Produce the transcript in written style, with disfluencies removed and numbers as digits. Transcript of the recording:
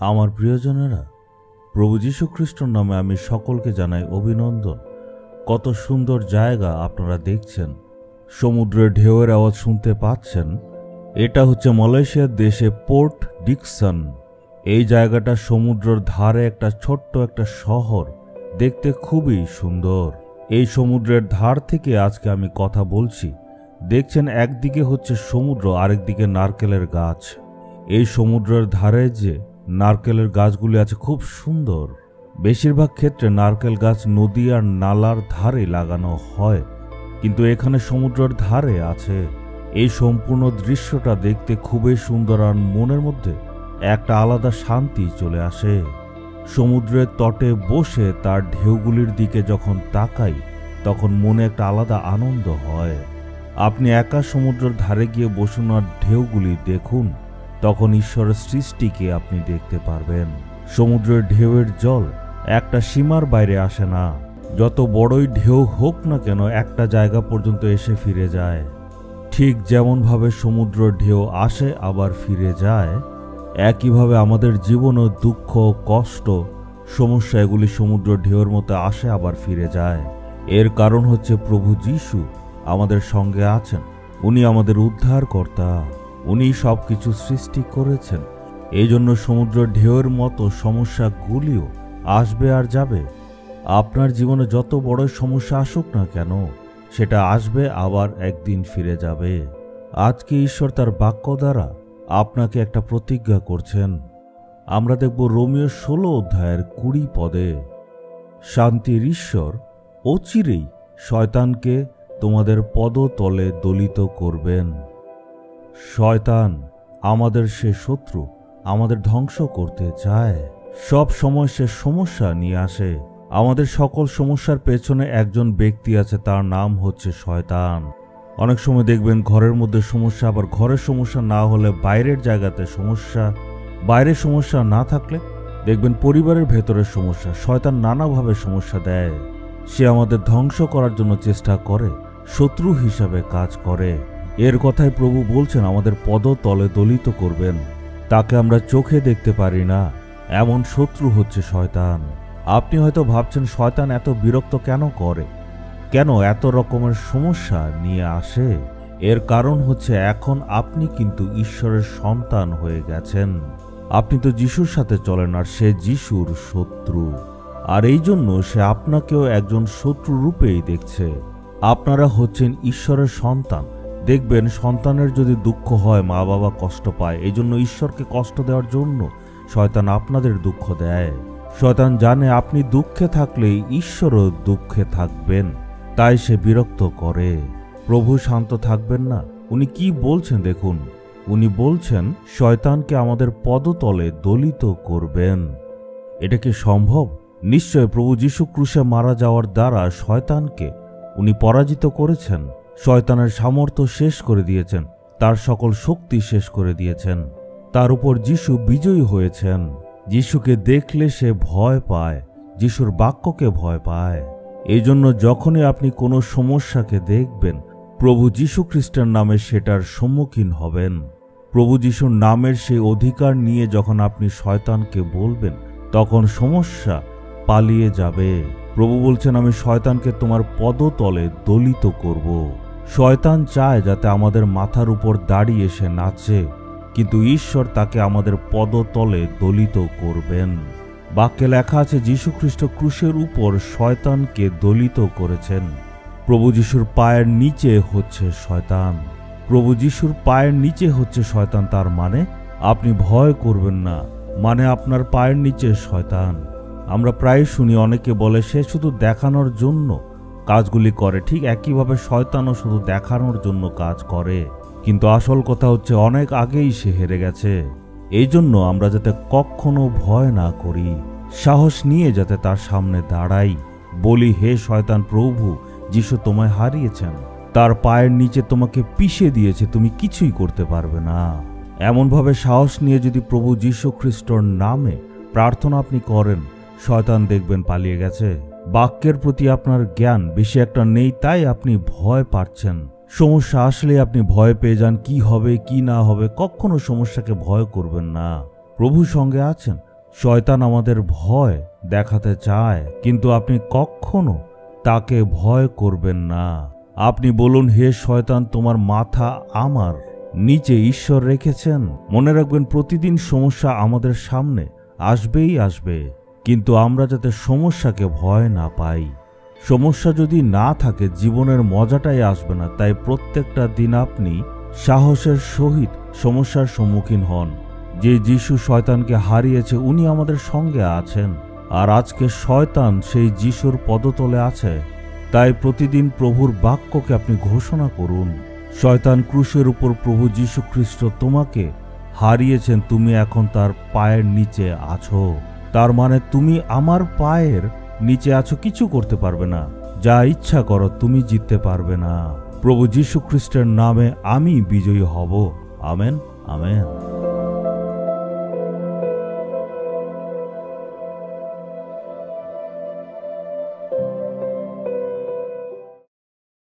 আমার প্রিয়জনেরা, প্রভু যীশু খ্রিস্টর নামে আমি সকলকে জানাই অভিনন্দন। কত সুন্দর জায়গা আপনারা দেখছেন। সমুদ্রের ঢেউয়ের আওয়াজ শুনতে পাচ্ছেন। এটা হচ্ছে মালয়েশিয়ার দেশে পোর্ট ডিকসন। এই জায়গাটা সমুদ্রের ধারে একটা ছোট্ট একটা শহর, দেখতে খুবই সুন্দর। এই সমুদ্রের ধার থেকে আজকে আমি কথা বলছি। দেখছেন একদিকে হচ্ছে সমুদ্র, আরেকদিকে নারকেলের গাছ। এই সমুদ্রের ধারে যে নারকেলের গাছগুলি আছে খুব সুন্দর। বেশিরভাগ ক্ষেত্রে নারকেল গাছ নদী আর নালার ধারে লাগানো হয়, কিন্তু এখানে সমুদ্রের ধারে আছে। এই সম্পূর্ণ দৃশ্যটা দেখতে খুবই সুন্দর আর মনের মধ্যে একটা আলাদা শান্তি চলে আসে। সমুদ্রের তটে বসে তার ঢেউগুলির দিকে যখন তাকাই তখন মনে একটা আলাদা আনন্দ হয়। আপনি একা সমুদ্রের ধারে গিয়ে বসুন আর ঢেউগুলি দেখুন, তখন ঈশ্বরের সৃষ্টিকে আপনি দেখতে পারবেন। সমুদ্রের ঢেউয়ের জল একটা সীমার বাইরে আসে না। যত বড়ই ঢেউ হোক না কেন একটা জায়গা পর্যন্ত এসে ফিরে যায়। ঠিক যেমনভাবে সমুদ্রের ঢেউ আসে আবার ফিরে যায়, একইভাবে আমাদের জীবনও দুঃখ, কষ্ট, সমস্যা এগুলি সমুদ্রের ঢেউয়ের মতো আসে আবার ফিরে যায়। এর কারণ হচ্ছে প্রভু যীশু আমাদের সঙ্গে আছেন। উনি আমাদের উদ্ধারকর্তা। উনি সবকিছু সৃষ্টি করেছেন। এই জন্য সমুদ্রের ঢেউয়ের মতো সমস্যাগুলিও আসবে আর যাবে। আপনার জীবনে যত বড় সমস্যা আসুক না কেন, সেটা আসবে আবার একদিন ফিরে যাবে। আজকে ঈশ্বর তার বাক্য দ্বারা আপনাকে একটা প্রতিজ্ঞা করছেন। আমরা দেখব রোমীয় 16 অধ্যায়ের 20 পদে, শান্তির ঈশ্বর অচিরেই শয়তানকে তোমাদের পদতলে দলিত করবেন। শয়তান আমাদের সে শত্রু, আমাদের ধ্বংস করতে চায়। সব সময় সে সমস্যা নিয়ে আসে। আমাদের সকল সমস্যার পেছনে একজন ব্যক্তি আছে, তার নাম হচ্ছে শয়তান। অনেক সময় দেখবেন ঘরের মধ্যে সমস্যা, আবার ঘরের সমস্যা না হলে বাইরের জায়গাতে সমস্যা, বাইরের সমস্যা না থাকলে দেখবেন পরিবারের ভেতরের সমস্যা। শয়তান নানাভাবে সমস্যা দেয়। সে আমাদের ধ্বংস করার জন্য চেষ্টা করে, শত্রু হিসাবে কাজ করে। এর কথাই প্রভু বলছেন আমাদের পদতলে দলিত করবেন। তাকে আমরা চোখে দেখতে পারি না, এমন শত্রু হচ্ছে শয়তান। আপনি হয়তো ভাবছেন শয়তান এত বিরক্ত কেন করে, কেন এত রকমের সমস্যা নিয়ে আসে। এর কারণ হচ্ছে এখন আপনি কিন্তু ঈশ্বরের সন্তান হয়ে গেছেন। আপনি তো যিশুর সাথে চলেন আর সে যিশুর শত্রু, আর এই জন্য সে আপনাকেও একজন শত্রু রূপেই দেখছে। আপনারা হচ্ছেন ঈশ্বরের সন্তান। দেখবেন সন্তানের যদি দুঃখ হয়, মা বাবা কষ্ট পায়, এই জন্য ঈশ্বরকে কষ্ট দেওয়ার জন্য শয়তান আপনাদের দুঃখ দেয়। শয়তান জানে আপনি দুঃখে থাকলেই ঈশ্বরও দুঃখে থাকবেন, তাই সে বিরক্ত করে। প্রভু শান্ত থাকবেন না। উনি কি বলছেন দেখুন, উনি বলছেন শয়তানকে আমাদের পদতলে দলিত করবেন। এটা কি সম্ভব? নিশ্চয় প্রভু যীশু ক্রুশে মারা যাওয়ার দ্বারা শয়তানকে উনি পরাজিত করেছেন। শয়তানের সামর্থ্য শেষ করে দিয়েছেন, তার সকল শক্তি শেষ করে দিয়েছেন। তার উপর যিশু বিজয়ী হয়েছেন। যিশুকে দেখলে সে ভয় পায়, যিশুর বাক্যকে ভয় পায়। এই জন্য যখনই আপনি কোনো সমস্যাকে দেখবেন, প্রভু যীশু খ্রিস্টের নামে সেটার সম্মুখীন হবেন। প্রভু যীশুর নামের সেই অধিকার নিয়ে যখন আপনি শয়তানকে বলবেন, তখন সমস্যা পালিয়ে যাবে। প্রভু বলছেন আমি শয়তানকে তোমার পদতলে দলিত করব। শয়তান চায় যাতে আমাদের মাথার উপর দাঁড়িয়ে সে নাচে, কিন্তু ঈশ্বর তাকে আমাদের পদতলে দলিত করবেন। বাক্যে লেখা আছে যীশু খ্রিস্ট ক্রুশের উপর শয়তানকে দলিত করেছেন। প্রভু যীশুর পায়ের নিচে হচ্ছে শয়তান। প্রভু যীশুর পায়ের নিচে হচ্ছে শয়তান, তার মানে আপনি ভয় করবেন না, মানে আপনার পায়ের নিচে শয়তান। আমরা প্রায় শুনি অনেকে বলে সে শুধু দেখানোর জন্য কাজগুলি করে। ঠিক একইভাবে শয়তানও শুধু দেখানোর জন্য কাজ করে, কিন্তু আসল কথা হচ্ছে অনেক আগেই সে হেরে গেছে। এই জন্য আমরা যাতে কখনো ভয় না করি, সাহস নিয়ে যাতে তার সামনে দাঁড়াই, বলি হে শয়তান, প্রভু যিশু তোমায় হারিয়েছেন, তার পায়ের নিচে তোমাকে পিষে দিয়েছে, তুমি কিছুই করতে পারবে না। এমনভাবে সাহস নিয়ে যদি প্রভু যীশু খ্রিস্টর নামে প্রার্থনা আপনি করেন, শয়তান দেখবেন পালিয়ে গেছে। বাক্যের প্রতি আপনার জ্ঞান বেশি একটা নেই, তাই আপনি ভয় পাচ্ছেন। সমস্যা আসলে আপনি ভয় পেয়ে যান, কি হবে কি না হবে। কখনো সমস্যাকে ভয় করবেন না, প্রভু সঙ্গে আছেন। শয়তান আমাদের ভয় দেখাতে চায়, কিন্তু আপনি কখনো তাকে ভয় করবেন না। আপনি বলুন, হে শয়তান, তোমার মাথা আমার নিচে ঈশ্বর রেখেছেন। মনে রাখবেন, প্রতিদিন সমস্যা আমাদের সামনে আসবেই আসবে, কিন্তু আমরা যাতে সমস্যাকে ভয় না পাই। সমস্যা যদি না থাকে জীবনের মজাটাই আসবে না। তাই প্রত্যেকটা দিন আপনি সাহসের সহিত সমস্যার সম্মুখীন হন। যে যিশু শয়তানকে হারিয়েছে উনি আমাদের সঙ্গে আছেন, আর আজকে শয়তান সেই যিশুর পদতলে আছে। তাই প্রতিদিন প্রভুর বাক্যকে আপনি ঘোষণা করুন। শয়তান ক্রুশের উপর প্রভু যীশু খ্রিস্ট তোমাকে হারিয়েছেন, তুমি এখন তার পায়ের নিচে আছো। তার মানে তুমি আমার পায়ের নিচে আছো, কিছু করতে পারবে না। যা ইচ্ছা করো, তুমি জিততে পারবে না। প্রভু যীশু খ্রিস্টের নামে আমি বিজয়ী হব। Amen, amen.